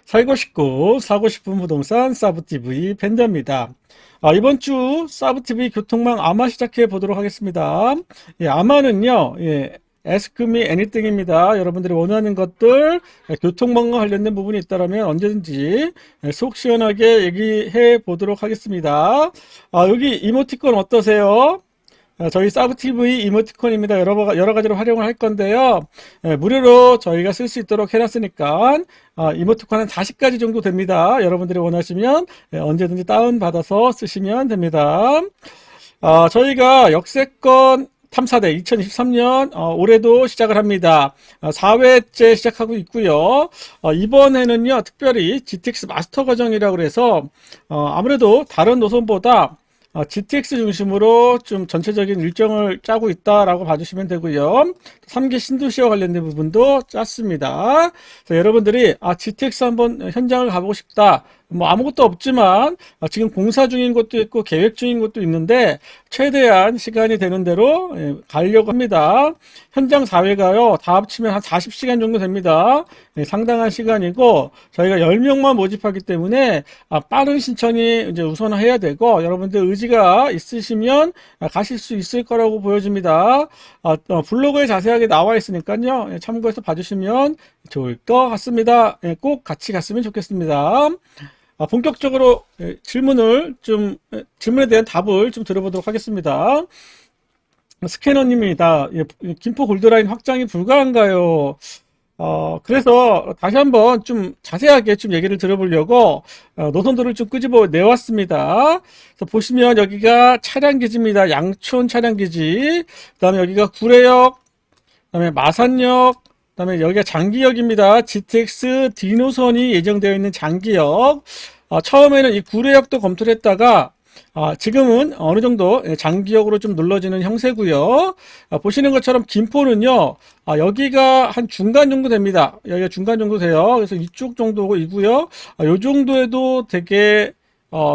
살고 싶고 사고 싶은 부동산 사부TV 팬더입니다. 이번 주 사부TV 교통망 아마 시작해 보도록 하겠습니다. 아마는요, Ask me anything입니다. 여러분들이 원하는 것들, 교통망과 관련된 부분이 있다면 언제든지 속 시원하게 얘기해 보도록 하겠습니다. 여기 이모티콘 어떠세요? 저희 사브TV 이모티콘입니다. 여러 가지로 활용을 할 건데요. 무료로 저희가 쓸 수 있도록 해놨으니까 이모티콘 한 40가지 정도 됩니다. 여러분들이 원하시면 언제든지 다운받아서 쓰시면 됩니다. 저희가 역세권 탐사대 2023년 올해도 시작을 합니다. 4회째 시작하고 있고요. 이번에는요, 특별히 GTX 마스터 과정이라고 그래서 아무래도 다른 노선보다 GTX 중심으로 좀 전체적인 일정을 짜고 있다라고 봐주시면 되고요. 3기 신도시와 관련된 부분도 짰습니다. 그래서 여러분들이 GTX 한번 현장을 가보고 싶다. 뭐 아무것도 없지만 지금 공사 중인 곳도 있고 계획 중인 곳도 있는데 최대한 시간이 되는 대로 가려고 합니다. 현장 4회가요 다 합치면 한 40시간 정도 됩니다. 상당한 시간이고 저희가 10명만 모집하기 때문에 빠른 신청이 이제 우선해야 되고 여러분들 의지가 있으시면 가실 수 있을 거라고 보여집니다. 블로그에 자세하게 나와 있으니까요 참고해서 봐주시면 좋을 것 같습니다. 꼭 같이 갔으면 좋겠습니다. 본격적으로 질문에 대한 답을 좀 들어보도록 하겠습니다. 스캐너님입니다. 김포 골드라인 확장이 불가한가요? 그래서 다시 한번 좀 자세하게 좀 얘기를 들어보려고 노선도를 좀 끄집어 내왔습니다. 그래서 보시면 여기가 차량기지입니다. 양촌 차량기지. 그 다음에 여기가 구례역, 그 다음에 마산역, 그 다음에 여기가 장기역입니다. GTX D노선이 예정되어 있는 장기역. 처음에는 이 구례역도 검토를 했다가 지금은 어느 정도 장기역으로 좀 눌러지는 형세고요. 보시는 것처럼 김포는요. 여기가 한 중간 정도 됩니다. 여기가 중간 정도 돼요. 그래서 이쪽 정도이고요. 요 정도에도 되게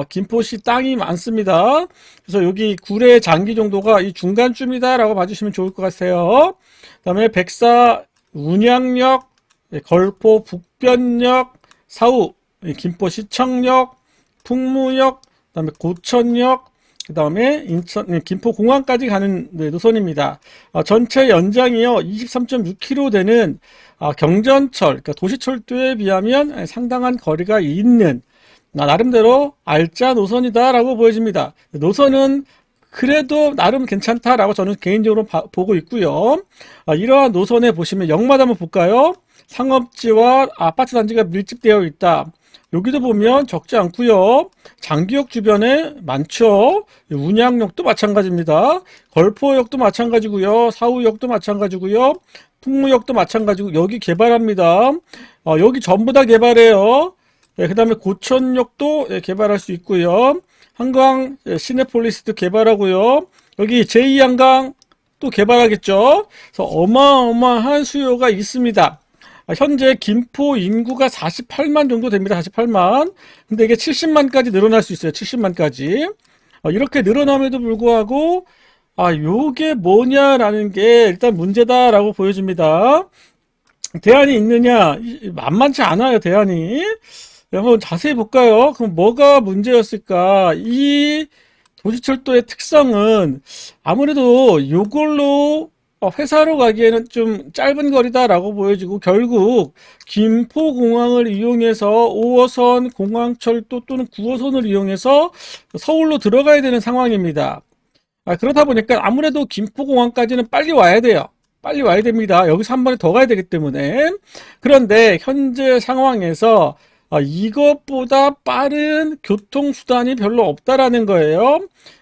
김포시 땅이 많습니다. 그래서 여기 구례 장기 정도가 이 중간쯤이다 라고 봐주시면 좋을 것 같아요. 그 다음에 백사 운양역, 걸포 북변역, 사후, 김포시청역, 풍무역, 그 다음에 고천역, 그 다음에 인천, 김포공항까지 가는 노선입니다. 전체 연장이요, 23.6km 되는 경전철, 그러니까 도시철도에 비하면 상당한 거리가 있는 나름대로 알짜 노선이다라고 보여집니다. 노선은 그래도 나름 괜찮다라고 저는 개인적으로 보고 있고요. 이러한 노선에 보시면 역마다 한번 볼까요? 상업지와 아파트 단지가 밀집되어 있다. 여기도 보면 적지 않고요. 장기역 주변에 많죠. 운양역도 마찬가지입니다. 걸포역도 마찬가지고요. 사후역도 마찬가지고요. 풍무역도 마찬가지고 여기 개발합니다. 여기 전부 다 개발해요. 그 다음에 고천역도 개발할 수 있고요. 한강 시내폴리스도 개발하고요. 여기 제2한강 또 개발하겠죠. 그래서 어마어마한 수요가 있습니다. 현재 김포 인구가 48만 정도 됩니다. 48만. 근데 이게 70만까지 늘어날 수 있어요. 70만까지. 이렇게 늘어남에도 불구하고 요게 뭐냐라는 게 일단 문제다라고 보여집니다. 대안이 있느냐? 만만치 않아요. 대안이. 한번 자세히 볼까요? 그럼 뭐가 문제였을까? 이 도시철도의 특성은 아무래도 요걸로 회사로 가기에는 좀 짧은 거리다라고 보여지고 결국 김포공항을 이용해서 5호선 공항철도 또는 9호선을 이용해서 서울로 들어가야 되는 상황입니다. 그러다 보니까 아무래도 김포공항까지는 빨리 와야 돼요. 빨리 와야 됩니다. 여기서 한 번에 더 가야 되기 때문에. 그런데 현재 상황에서 이것보다 빠른 교통수단이 별로 없다라는 거예요.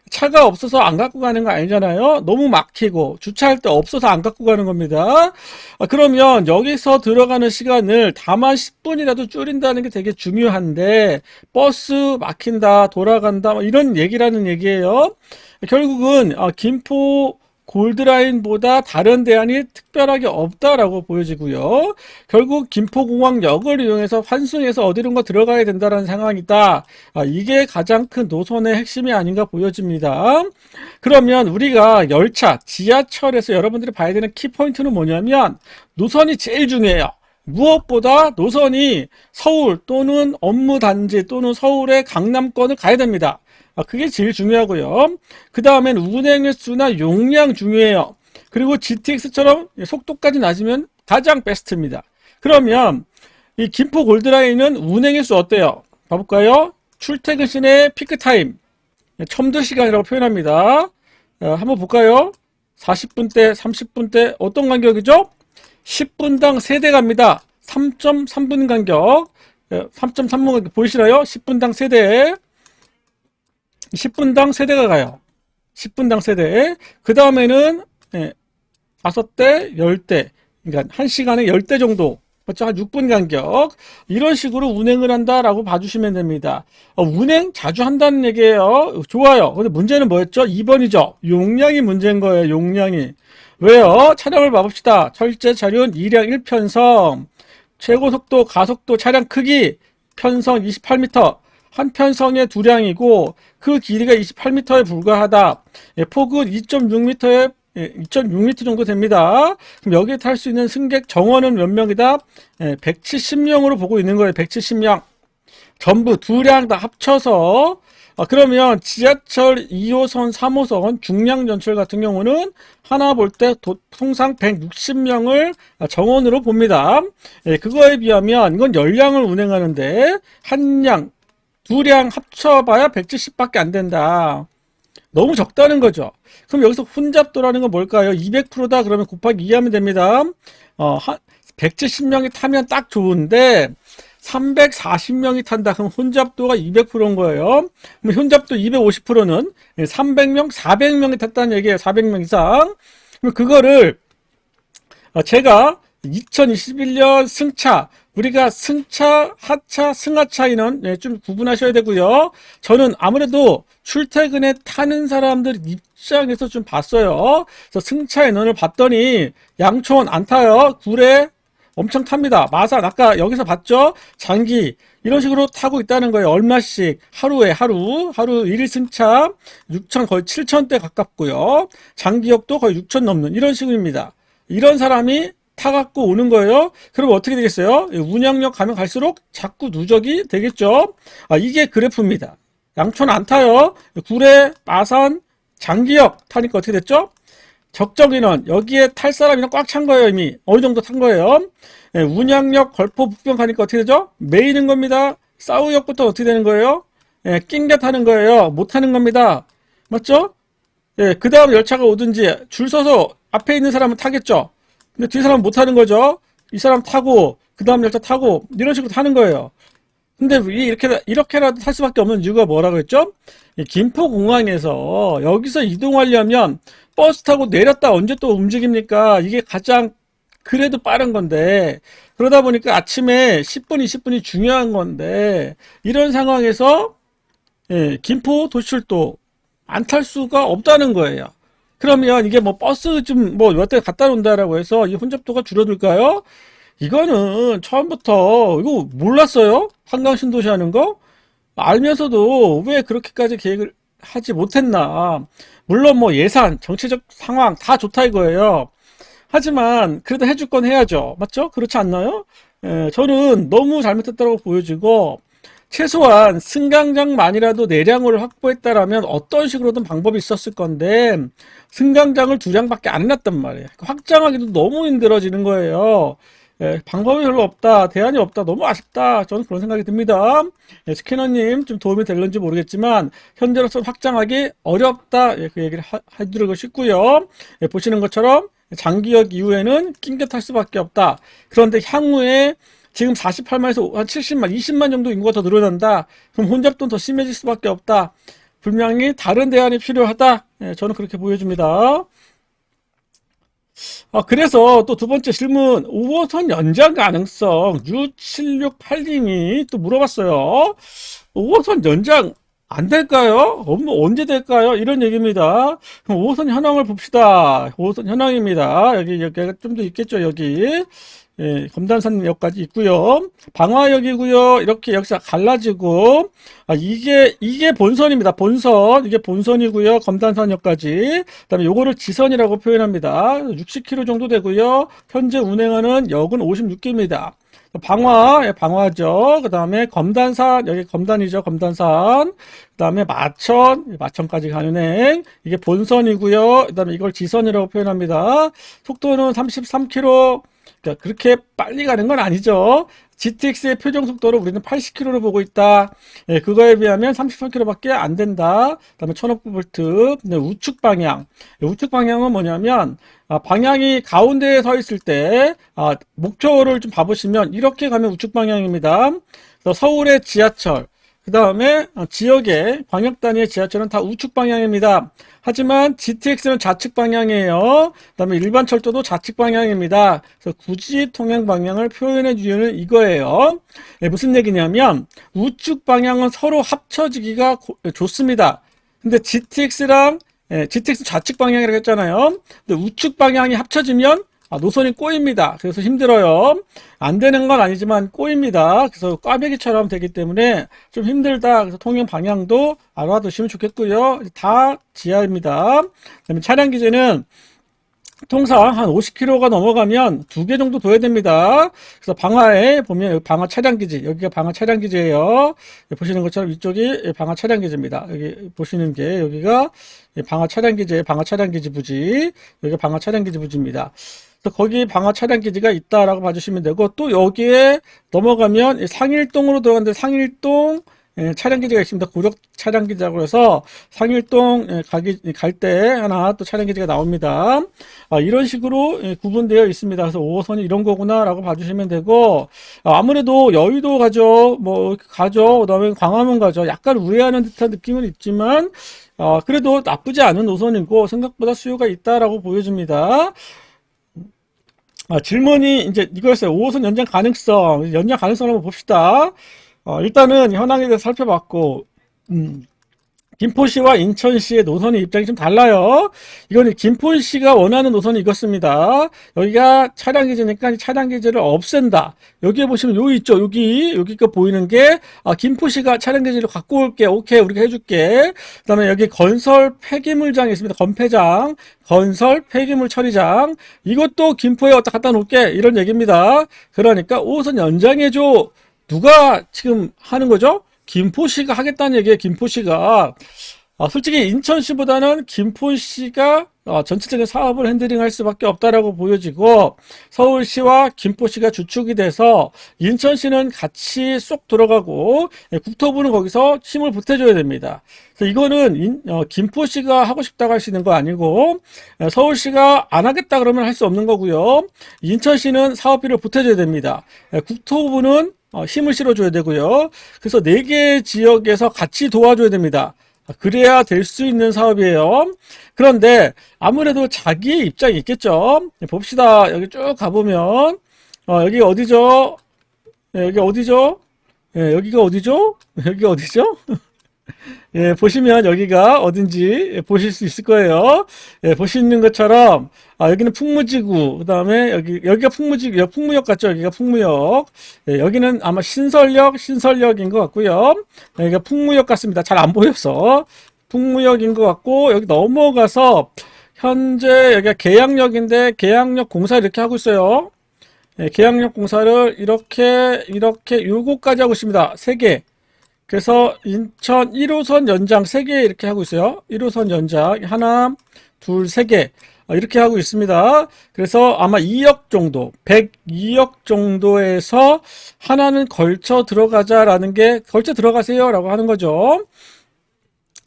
차가 없어서 안 갖고 가는 거 아니잖아요. 너무 막히고 주차할 데 없어서 안 갖고 가는 겁니다. 그러면 여기서 들어가는 시간을 다만 10분이라도 줄인다는 게 되게 중요한데 버스 막힌다 돌아간다 이런 얘기라는 얘기예요. 결국은 김포 골드라인보다 다른 대안이 특별하게 없다라고 보여지고요. 결국 김포공항역을 이용해서 환승해서 어디론가 들어가야 된다는 상황이다. 이게 가장 큰 노선의 핵심이 아닌가 보여집니다. 그러면 우리가 열차, 지하철에서 여러분들이 봐야 되는 키포인트는 뭐냐면 노선이 제일 중요해요. 무엇보다 노선이 서울 또는 업무단지 또는 서울의 강남권을 가야 됩니다. 그게 제일 중요하고요. 그 다음엔 운행 횟수나 용량 중요해요. 그리고 GTX처럼 속도까지 낮으면 가장 베스트입니다. 그러면 이 김포 골드라인은 운행 횟수 어때요? 봐볼까요? 출퇴근 시내 피크타임 첨도 시간이라고 표현합니다. 한번 볼까요? 40분대, 30분대 어떤 간격이죠? 10분당 3대 갑니다. 3.3분 간격 3.3분 간격 보이시나요? 10분당 3대 10분당 세대가 가요. 10분당 세대. 그 다음에는 5대, 10대. 그러니까 1시간에 10대 정도. 그렇죠? 한 6분 간격. 이런 식으로 운행을 한다라고 봐주시면 됩니다. 운행 자주 한다는 얘기예요. 좋아요. 근데 문제는 뭐였죠? 2번이죠. 용량이 문제인 거예요. 용량이. 왜요? 차량을 봐봅시다. 철제 차륜 2량 1편성. 최고속도, 가속도, 차량 크기, 편성 28m. 한 편성에 2량이고 그 길이가 28m에 불과하다. 폭은 2.6m에 2.6m 정도 됩니다. 그럼 여기에 탈 수 있는 승객 정원은 몇 명이다? 170명으로 보고 있는 거예요. 170명. 전부 2량 다 합쳐서 그러면 지하철 2호선, 3호선 중량전철 같은 경우는 하나 볼 때 통상 160명을 정원으로 봅니다. 그거에 비하면 이건 열량을 운행하는데 한 량 2량 합쳐봐야 170밖에 안 된다. 너무 적다는 거죠. 그럼 여기서 혼잡도라는 건 뭘까요? 200%다 그러면 곱하기 2 하면 됩니다. 170명이 타면 딱 좋은데 340명이 탄다. 그럼 혼잡도가 200%인 거예요. 그럼 혼잡도 250%는 300명, 400명이 탔다는 얘기예요. 400명 이상. 그럼 그거를 제가 2021년 승차, 우리가 승차, 하차, 승하차 인원 좀 구분하셔야 되고요. 저는 아무래도 출퇴근에 타는 사람들 입장에서 좀 봤어요. 그래서 승차 인원을 봤더니 양촌 안 타요. 구례 엄청 탑니다. 마산 아까 여기서 봤죠? 장기 이런 식으로 타고 있다는 거예요. 얼마씩 하루에 하루 1일 승차 6천 거의 7천대 가깝고요. 장기역도 거의 6천 넘는 이런 식입니다. 이런 사람이 타갖고 오는 거예요. 그럼 어떻게 되겠어요? 운영역 가면 갈수록 자꾸 누적이 되겠죠. 이게 그래프입니다. 양촌 안 타요. 구례, 마산, 장기역 타니까 어떻게 됐죠? 적정 인원 여기에 탈 사람이랑 꽉 찬 거예요. 이미 어느 정도 탄 거예요. 운양역, 걸포, 북변 가니까 어떻게 되죠? 메이는 겁니다. 싸우역부터 어떻게 되는 거예요? 낑겨 타는 거예요. 못 타는 겁니다. 맞죠? 그 다음 열차가 오든지 줄 서서 앞에 있는 사람은 타겠죠. 근데 뒤에 사람은 못 타는 거죠. 이 사람 타고 그 다음 열차 타고 이런 식으로 타는 거예요. 근데 이렇게라도 탈 수밖에 없는 이유가 뭐라고 했죠? 김포공항에서 여기서 이동하려면 버스 타고 내렸다 언제 또 움직입니까? 이게 가장 그래도 빠른 건데 그러다 보니까 아침에 10분, 20분이 중요한 건데 이런 상황에서 김포 도시철도 안 탈 수가 없다는 거예요. 그러면 이게 뭐 버스 좀 뭐 몇 대 갖다 놓는다라고 해서 이 혼잡도가 줄어들까요? 이거는 처음부터 이거 몰랐어요? 한강 신도시 하는 거? 알면서도 왜 그렇게까지 계획을 하지 못했나? 물론 뭐 예산, 정치적 상황 다 좋다 이거예요. 하지만 그래도 해줄 건 해야죠. 맞죠? 그렇지 않나요? 저는 너무 잘못했다고 보여지고 최소한 승강장만이라도 4량을 확보했다라면 어떤 식으로든 방법이 있었을 건데 승강장을 2량밖에 안 해놨단 말이에요. 확장하기도 너무 힘들어지는 거예요. 방법이 별로 없다, 대안이 없다, 너무 아쉽다. 저는 그런 생각이 듭니다. 스캐너님 좀 도움이 될런지 모르겠지만 현재로서는 확장하기 어렵다. 그 얘기를 해드리고 싶고요. 보시는 것처럼 장기역 이후에는 낑겨 탈 수밖에 없다. 그런데 향후에 지금 48만에서 한 70만, 20만 정도 인구가 더 늘어난다. 그럼 혼잡도는 더 심해질 수밖에 없다. 분명히 다른 대안이 필요하다. 저는 그렇게 보여집니다. 그래서 또 두 번째 질문, 5호선 연장 가능성 6768님이 또 물어봤어요. 5호선 연장 안 될까요? 언제 될까요? 이런 얘기입니다. 그럼 5호선 현황을 봅시다. 5호선 현황입니다. 여기가 좀 더 있겠죠, 여기. 예, 검단산역까지 있고요. 방화역이고요. 이렇게 여기서 갈라지고, 이게 본선입니다. 본선. 이게 본선이고요. 검단산역까지. 그다음에 요거를 지선이라고 표현합니다. 60km 정도 되고요. 현재 운행하는 역은 56개입니다. 방화, 예, 방화죠. 그 다음에 검단산, 여기 검단이죠. 검단산. 그 다음에 마천, 마천까지 가는 행. 이게 본선이고요. 그 다음에 이걸 지선이라고 표현합니다. 속도는 33km. 그러니까 그렇게 빨리 가는 건 아니죠. GTX의 표정 속도를 우리는 80km로 보고 있다. 예, 그거에 비하면 33km밖에 안 된다. 그다음에 1500V. 우측 방향. 우측 방향은 뭐냐면 방향이 가운데에 서 있을 때 목표를 좀 봐보시면 이렇게 가면 우측 방향입니다. 서울의 지하철. 그 다음에 지역의 광역 단위의 지하철은 다 우측 방향입니다. 하지만 GTX는 좌측 방향이에요. 그 다음에 일반 철도도 좌측 방향입니다. 그래서 굳이 통행 방향을 표현해 주는 이거예요. 네, 무슨 얘기냐면 우측 방향은 서로 합쳐지기가 좋습니다. 근데 GTX랑 GTX 좌측 방향이라고 했잖아요. 근데 우측 방향이 합쳐지면 노선이 꼬입니다. 그래서 힘들어요. 안 되는 건 아니지만 꼬입니다. 그래서 꽈배기처럼 되기 때문에 좀 힘들다. 그래서 통행 방향도 알아두시면 좋겠고요. 다 지하입니다. 그다음에 차량 기재는 통상 한 50km가 넘어가면 2개 정도 둬야 됩니다. 그래서 방화에 보면 여기 방화 차량 기지, 여기가 방화 차량 기지예요. 보시는 것처럼 이쪽이 방화 차량 기지입니다. 여기 보시는 게 여기가 방화 차량 기지의 방화 차량 기지 부지, 여기가 방화 차량 기지 부지입니다. 그래서 거기 방화 차량 기지가 있다라고 봐주시면 되고, 또 여기에 넘어가면 상일동으로 들어가는데 상일동 차량 기지가 있습니다. 고력 차량 기지라고 해서 상일동 갈 때 하나 또 차량 기지가 나옵니다. 이런 식으로 구분되어 있습니다. 그래서 5호선이 이런 거구나라고 봐주시면 되고, 아무래도 여의도 가죠, 뭐 가죠, 그다음에 광화문 가죠. 약간 우회하는 듯한 느낌은 있지만 그래도 나쁘지 않은 노선이고 생각보다 수요가 있다라고 보여집니다. 질문이 이제 이거였어요. 5호선 연장 가능성, 연장 가능성을 한번 봅시다. 일단은 현황에 대해서 살펴봤고, 김포시와 인천시의 노선의 입장이 좀 달라요. 이거는 김포시가 원하는 노선이 이렇습니다. 여기가 차량 기지니까 차량 기지를 없앤다. 여기에 보시면 여기 있죠. 여기가 보이는 게 김포시가 차량 기지를 갖고 올게. 오케이, 우리가 해줄게. 그다음에 여기 건설 폐기물장이 있습니다. 건폐장, 건설 폐기물 처리장. 이것도 김포에 어디다 갖다 놓을게. 이런 얘기입니다. 그러니까 5호선 연장해줘. 누가 지금 하는 거죠? 김포시가 하겠다는 얘기예요. 김포시가. 솔직히 인천시보다는 김포시가 전체적인 사업을 핸들링할 수밖에 없다라고 보여지고, 서울시와 김포시가 주축이 돼서 인천시는 같이 쏙 들어가고 국토부는 거기서 힘을 보태줘야 됩니다. 그래서 이거는 김포시가 하고 싶다고 할 수 있는 거 아니고, 서울시가 안 하겠다 그러면 할 수 없는 거고요. 인천시는 사업비를 보태줘야 됩니다. 국토부는 힘을 실어줘야 되고요. 그래서 4개 지역에서 같이 도와줘야 됩니다. 그래야 될 수 있는 사업이에요. 그런데 아무래도 자기의 입장이 있겠죠. 봅시다. 여기 쭉 가보면 여기 어디죠? 여기 어디죠? 여기가 어디죠? 여기 어디죠? 예, 보시면 여기가 어딘지 보실 수 있을 거예요. 예, 보시는 것처럼 여기는 풍무지구, 그 다음에 여기가 풍무지구, 여기 풍무역 같죠? 여기가 풍무역. 예, 여기는 아마 신설역인 것 같고요. 여기가 풍무역 같습니다. 잘 안 보여서 풍무역인 것 같고, 여기 넘어가서 현재 여기가 계양역인데 계양역 공사 이렇게 하고 있어요. 예, 계양역 공사를 이렇게 요거까지 하고 있습니다. 3개. 그래서 인천 1호선 연장 3개 이렇게 하고 있어요. 1호선 연장 하나, 둘, 3개 이렇게 하고 있습니다. 그래서 아마 2억 정도, 102억 정도에서 하나는 걸쳐 들어가자라는 게 걸쳐 들어가세요 라고 하는 거죠.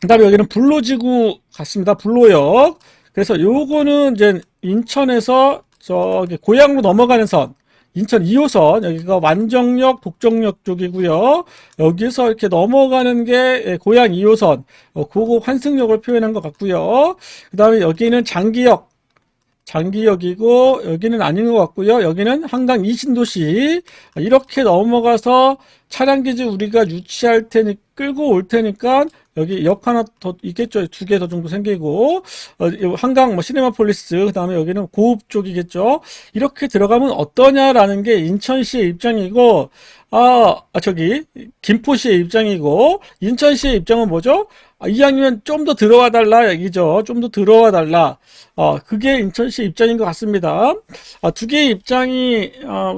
그 다음에 여기는 불로지구 같습니다. 불로역. 그래서 요거는 이제 인천에서 저기 고양으로 넘어가는 선, 인천 2호선, 여기가 완정역, 독정역 쪽이고요. 여기서 이렇게 넘어가는 게 고양 2호선, 그거 환승역을 표현한 것 같고요. 그 다음에 여기는 장기역이고, 여기는 아닌 것 같고요. 여기는 한강 이신도시. 이렇게 넘어가서 차량기지 우리가 유치할 테니, 끌고 올 테니까 여기 역 하나 더 있겠죠. 두 개 더 정도 생기고, 한강, 뭐, 시네마폴리스, 그 다음에 여기는 고읍 쪽이겠죠. 이렇게 들어가면 어떠냐라는 게 인천시의 입장이고, 김포시의 입장이고, 인천시의 입장은 뭐죠? 이왕이면 좀 더 들어와 달라, 얘기죠. 좀 더 들어와 달라. 그게 인천시 입장인 것 같습니다. 두 개의 입장이,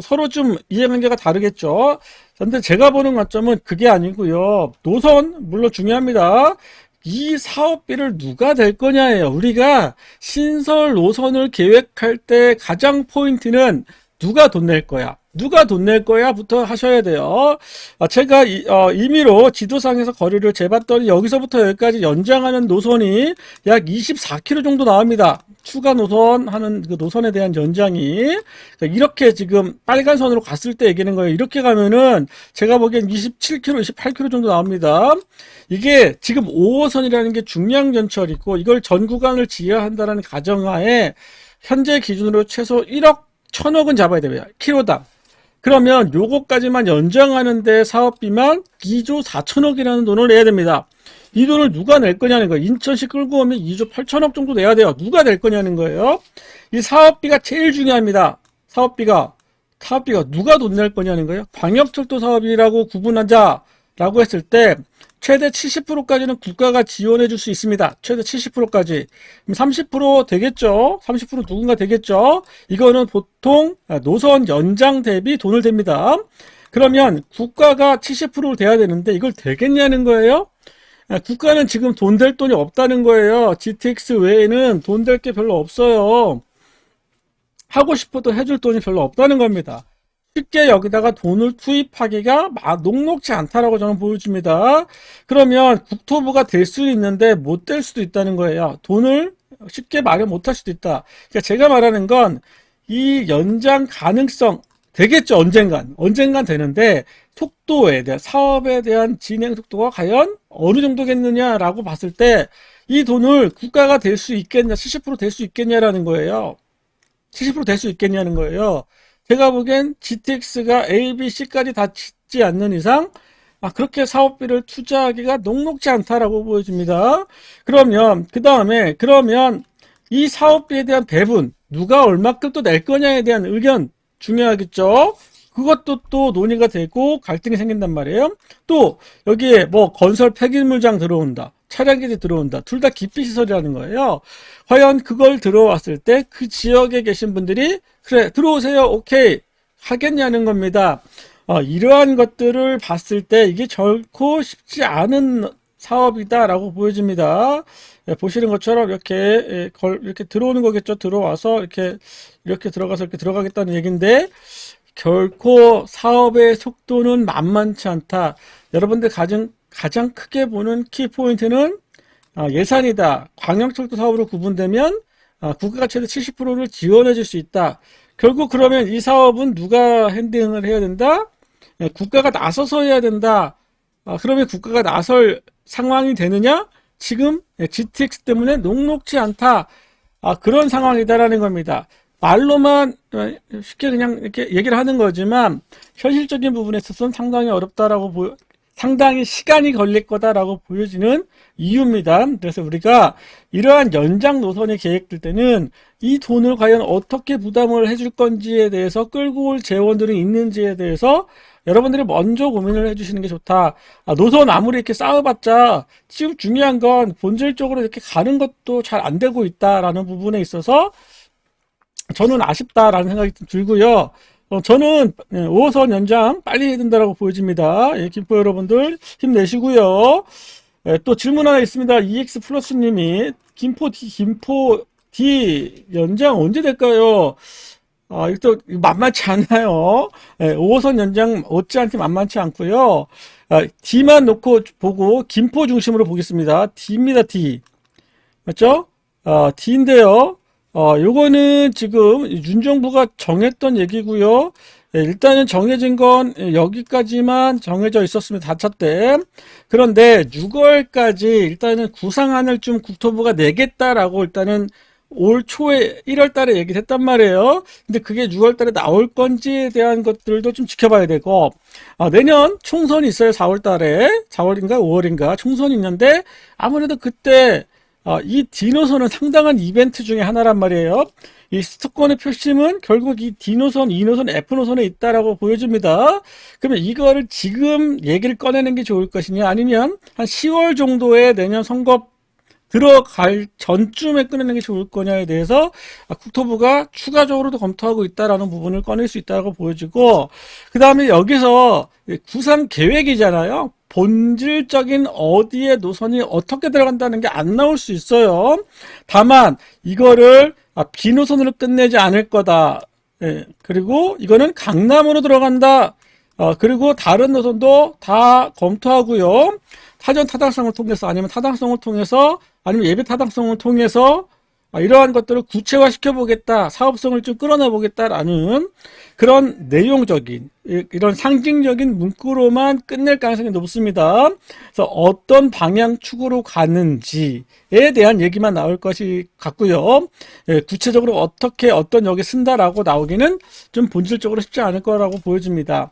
서로 좀 이해관계가 다르겠죠. 근데 제가 보는 관점은 그게 아니고요. 노선 물론 중요합니다. 이 사업비를 누가 낼 거냐예요. 우리가 신설 노선을 계획할 때 가장 포인트는 누가 돈 낼 거야. 누가 돈 낼 거야부터 하셔야 돼요. 제가 임의로 지도상에서 거리를 재봤더니 여기서부터 여기까지 연장하는 노선이 약 24km 정도 나옵니다. 추가 노선 하는 그 노선에 대한 연장이 이렇게 지금 빨간 선으로 갔을 때 얘기하는 거예요. 이렇게 가면은 제가 보기엔 27km, 28km 정도 나옵니다. 이게 지금 5호선이라는 게 중량전철이고 이걸 전 구간을 지어한다는 가정하에 현재 기준으로 최소 1억 1000억은 잡아야 됩니다. 킬로당. 그러면 요거까지만 연장하는데 사업비만 2조 4천억이라는 돈을 내야 됩니다. 이 돈을 누가 낼 거냐는 거예요. 인천시 끌고 오면 2조 8천억 정도 내야 돼요. 누가 낼 거냐는 거예요. 이 사업비가 제일 중요합니다. 사업비가 누가 돈 낼 거냐는 거예요. 광역철도 사업이라고 구분하자라고 했을 때 최대 70%까지는 국가가 지원해 줄 수 있습니다. 최대 70%까지. 그럼 30% 되겠죠? 30% 누군가 되겠죠? 이거는 보통 노선 연장 대비 돈을 댑니다. 그러면 국가가 70%를 대야 되는데 이걸 되겠냐는 거예요? 국가는 지금 돈 될 돈이 없다는 거예요. GTX 외에는 돈 될 게 별로 없어요. 하고 싶어도 해줄 돈이 별로 없다는 겁니다. 쉽게 여기다가 돈을 투입하기가 녹록지 않다라고 저는 보여집니다. 그러면 국토부가 될 수 있는데 못 될 수도 있다는 거예요. 돈을 쉽게 마련 못할 수도 있다. 그러니까 제가 말하는 건 이 연장 가능성 되겠죠. 언젠간 되는데 속도에 대한 사업에 대한 진행 속도가 과연 어느 정도겠느냐라고 봤을 때 이 돈을 국가가 될 수 있겠냐, 70% 될 수 있겠냐라는 거예요. 70% 될 수 있겠냐는 거예요. 제가 보기엔 GTX가 A, B, C까지 다 짓지 않는 이상 그렇게 사업비를 투자하기가 녹록지 않다라고 보여집니다. 그러면 이 사업비에 대한 배분 누가 얼마큼 또 낼 거냐에 대한 의견 중요하겠죠. 그것도 또 논의가 되고 갈등이 생긴단 말이에요. 또 여기에 뭐 건설 폐기물장 들어온다, 차량기지 들어온다. 둘 다 기피시설이라는 거예요. 과연 그걸 들어왔을 때 그 지역에 계신 분들이 그래 들어오세요 오케이 하겠냐는 겁니다. 이러한 것들을 봤을 때 이게 결코 쉽지 않은 사업이다라고 보여집니다. 보시는 것처럼 이렇게 들어오는 거겠죠. 들어와서 이렇게 들어가서 이렇게 들어가겠다는 얘기인데 결코 사업의 속도는 만만치 않다. 여러분들 가장 크게 보는 키포인트는 예산이다. 광역철도 사업으로 구분되면 국가가 최대 70%를 지원해 줄 수 있다. 결국 그러면 이 사업은 누가 핸들을 해야 된다? 국가가 나서서 해야 된다. 그러면 국가가 나설 상황이 되느냐? 지금 GTX 때문에 녹록지 않다. 그런 상황이다라는 겁니다. 말로만 쉽게 그냥 이렇게 얘기를 하는 거지만 현실적인 부분에 있어서는 상당히 어렵다라고 상당히 시간이 걸릴 거다라고 보여지는 이유입니다. 그래서 우리가 이러한 연장 노선이 계획될 때는 이 돈을 과연 어떻게 부담을 해줄 건지에 대해서 끌고 올 재원들이 있는지에 대해서 여러분들이 먼저 고민을 해주시는 게 좋다. 노선 아무리 이렇게 쌓아봤자 지금 중요한 건 본질적으로 이렇게 가는 것도 잘 안 되고 있다라는 부분에 있어서 저는 아쉽다라는 생각이 좀 들고요. 저는 5호선 연장 빨리 해야 된다고 보여집니다. 김포 여러분들 힘내시고요. 또 질문 하나 있습니다. EX 플러스님이 김포 D 연장 언제 될까요? 이것도 만만치 않아요. 5호선 연장 못지않게 만만치 않고요. D만 놓고 보고 김포 중심으로 보겠습니다. D입니다. D 맞죠? D인데요. 요거는 지금 윤정부가 정했던 얘기고요. 일단은 정해진 건 여기까지만 정해져 있었습니다. 4차 때. 그런데 6월까지 일단은 구상안을 좀 국토부가 내겠다라고 일단은 올 초에 1월 달에 얘기를 했단 말이에요. 근데 그게 6월 달에 나올 건지에 대한 것들도 좀 지켜봐야 되고, 내년 총선이 있어요. 4월 달에. 4월인가 5월인가 총선이 있는데, 아무래도 그때, 이 D노선은 상당한 이벤트 중에 하나란 말이에요. 이 수도권의 표심은 결국 이 D노선, E노선, F노선에 있다라고 보여줍니다. 그러면 이거를 지금 얘기를 꺼내는 게 좋을 것이냐, 아니면 한 10월 정도에 내년 선거 들어갈 전쯤에 꺼내는 게 좋을 거냐에 대해서 국토부가 추가적으로도 검토하고 있다라는 부분을 꺼낼 수 있다고 보여지고, 그 다음에 여기서 구상 계획이잖아요. 본질적인 어디에 노선이 어떻게 들어간다는 게 안 나올 수 있어요. 다만 이거를 B노선으로 끝내지 않을 거다. 예, 그리고 이거는 강남으로 들어간다. 그리고 다른 노선도 다 검토하고요. 사전 타당성을 통해서, 아니면 타당성을 통해서, 아니면 예비 타당성을 통해서 이러한 것들을 구체화시켜 보겠다, 사업성을 좀 끌어내 보겠다라는 그런 내용적인, 이런 상징적인 문구로만 끝낼 가능성이 높습니다. 그래서 어떤 방향 축으로 가는지에 대한 얘기만 나올 것이 같고요. 구체적으로 어떻게 어떤 역에 쓴다라고 나오기는 좀 본질적으로 쉽지 않을 거라고 보여집니다.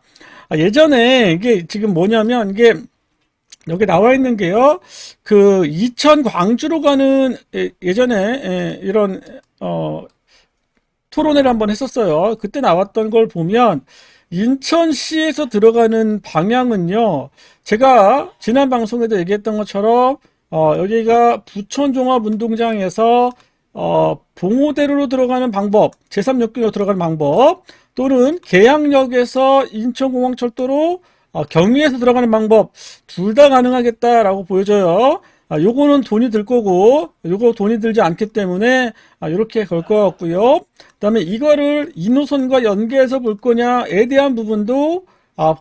예전에 이게 지금 뭐냐면, 이게 여기 나와 있는 게요, 그 이천 광주로 가는, 예전에 이런 토론회를 한번 했었어요. 그때 나왔던 걸 보면 인천시에서 들어가는 방향은요, 제가 지난 방송에도 얘기했던 것처럼 여기가 부천종합운동장에서 봉오대로로 들어가는 방법, 제3역길로 들어가는 방법, 또는 계양역에서 인천공항철도로 경의에서 들어가는 방법, 둘 다 가능하겠다라고 보여져요. 요거는 돈이 들 거고, 요거 돈이 들지 않기 때문에 이렇게 걸 것 같고요. 그 다음에 이거를 이 노선과 연계해서 볼 거냐에 대한 부분도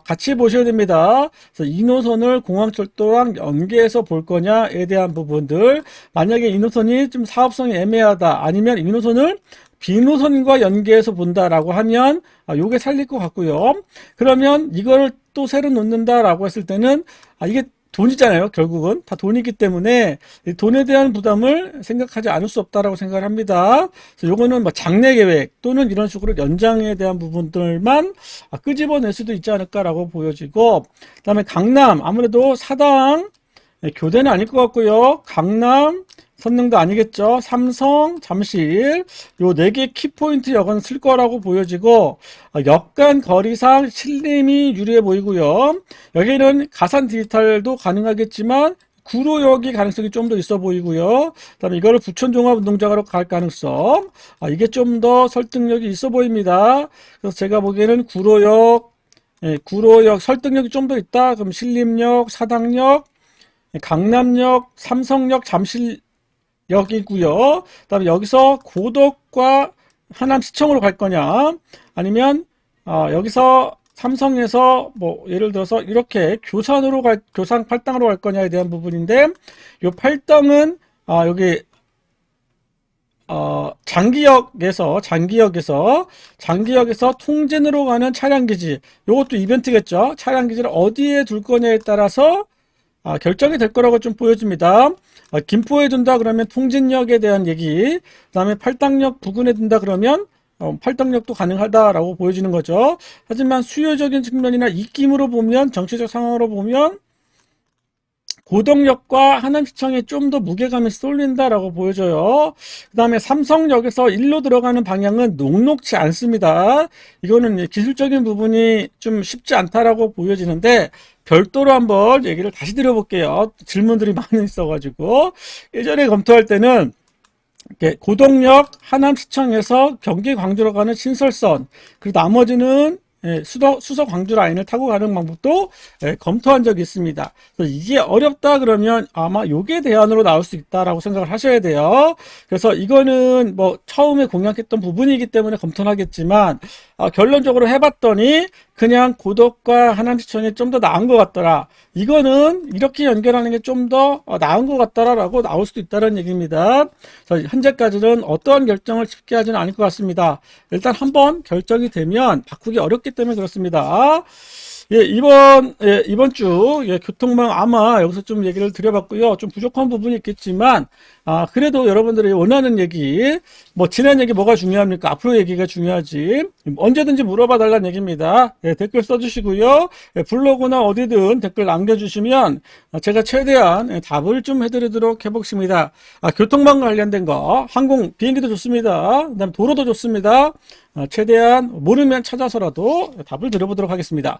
같이 보셔야 됩니다. 그래서 이 노선을 공항철도랑 연계해서 볼 거냐에 대한 부분들, 만약에 이 노선이 좀 사업성이 애매하다, 아니면 이 노선을 B노선과 연계해서 본다라고 하면 요게 살릴 것 같고요. 그러면 이거를 또 새로 놓는다라고 했을 때는 이게 돈이잖아요. 결국은 다 돈이기 때문에 이 돈에 대한 부담을 생각하지 않을 수 없다라고 생각을 합니다. 그래서 요거는 뭐 장래 계획 또는 이런 식으로 연장에 대한 부분들만 끄집어낼 수도 있지 않을까라고 보여지고, 그다음에 강남, 아무래도 사당 교대는 아닐 것 같고요. 강남, 선릉도 아니겠죠. 삼성, 잠실, 요 4개 키포인트 역은 쓸 거라고 보여지고, 역간 거리상 신림이 유리해 보이고요. 여기는 가산 디지털도 가능하겠지만 구로역이 가능성이 좀 더 있어 보이고요. 그다음에 이거를 부천종합운동장으로 갈 가능성, 이게 좀 더 설득력이 있어 보입니다. 그래서 제가 보기에는 구로역 설득력이 좀 더 있다. 그럼 신림역, 사당역, 강남역, 삼성역, 잠실역이고요. 그다음에 여기서 고덕과 하남시청으로 갈 거냐, 아니면 여기서 삼성에서 뭐 예를 들어서 이렇게 교산 팔당으로 갈 거냐에 대한 부분인데, 요 팔당은 여기 장기역에서 통진으로 가는 차량기지, 요것도 이벤트겠죠. 차량기지를 어디에 둘 거냐에 따라서 결정이 될 거라고 좀 보여집니다. 김포에 둔다 그러면 통진역에 대한 얘기, 그 다음에 팔당역 부근에 둔다 그러면 팔당역도 가능하다라고 보여지는 거죠. 하지만 수요적인 측면이나 입김으로 보면, 정치적 상황으로 보면 고덕역과 하남시청에 좀 더 무게감이 쏠린다라고 보여져요. 그 다음에 삼성역에서 일로 들어가는 방향은 녹록치 않습니다. 이거는 기술적인 부분이 좀 쉽지 않다라고 보여지는데, 별도로 한번 얘기를 다시 드려볼게요. 질문들이 많이 있어가지고. 예전에 검토할 때는 고덕역 하남시청에서 경기 광주로 가는 신설선, 그리고 나머지는 수서 광주 라인을 타고 가는 방법도 검토한 적이 있습니다. 그래서 이게 어렵다 그러면 아마 요게 대안으로 나올 수 있다라고 생각을 하셔야 돼요. 그래서 이거는 뭐 처음에 공약했던 부분이기 때문에 검토는 하겠지만, 결론적으로 해봤더니 그냥 고덕과 하남시청이 좀 더 나은 것 같더라, 이거는 이렇게 연결하는 게 좀 더 나은 것 같더라라고 나올 수도 있다는 얘기입니다. 그래서 현재까지는 어떠한 결정을 쉽게 하지는 않을 것 같습니다. 일단 한번 결정이 되면 바꾸기 어렵기 때문에 그렇습니다. 이번 주 교통망 아마 여기서 좀 얘기를 드려봤고요. 좀 부족한 부분이 있겠지만 그래도 여러분들이 원하는 얘기, 뭐 지난 얘기 뭐가 중요합니까? 앞으로 얘기가 중요하지. 언제든지 물어봐 달라는 얘기입니다. 예, 댓글 써주시고요. 예, 블로그나 어디든 댓글 남겨주시면 제가 최대한 답을 좀 해드리도록 해보겠습니다. 교통망 관련된 거, 항공 비행기도 좋습니다. 그다음 도로도 좋습니다. 최대한 모르면 찾아서라도 답을 드려보도록 하겠습니다.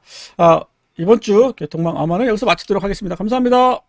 이번 주 교통망 암호는 여기서 마치도록 하겠습니다. 감사합니다.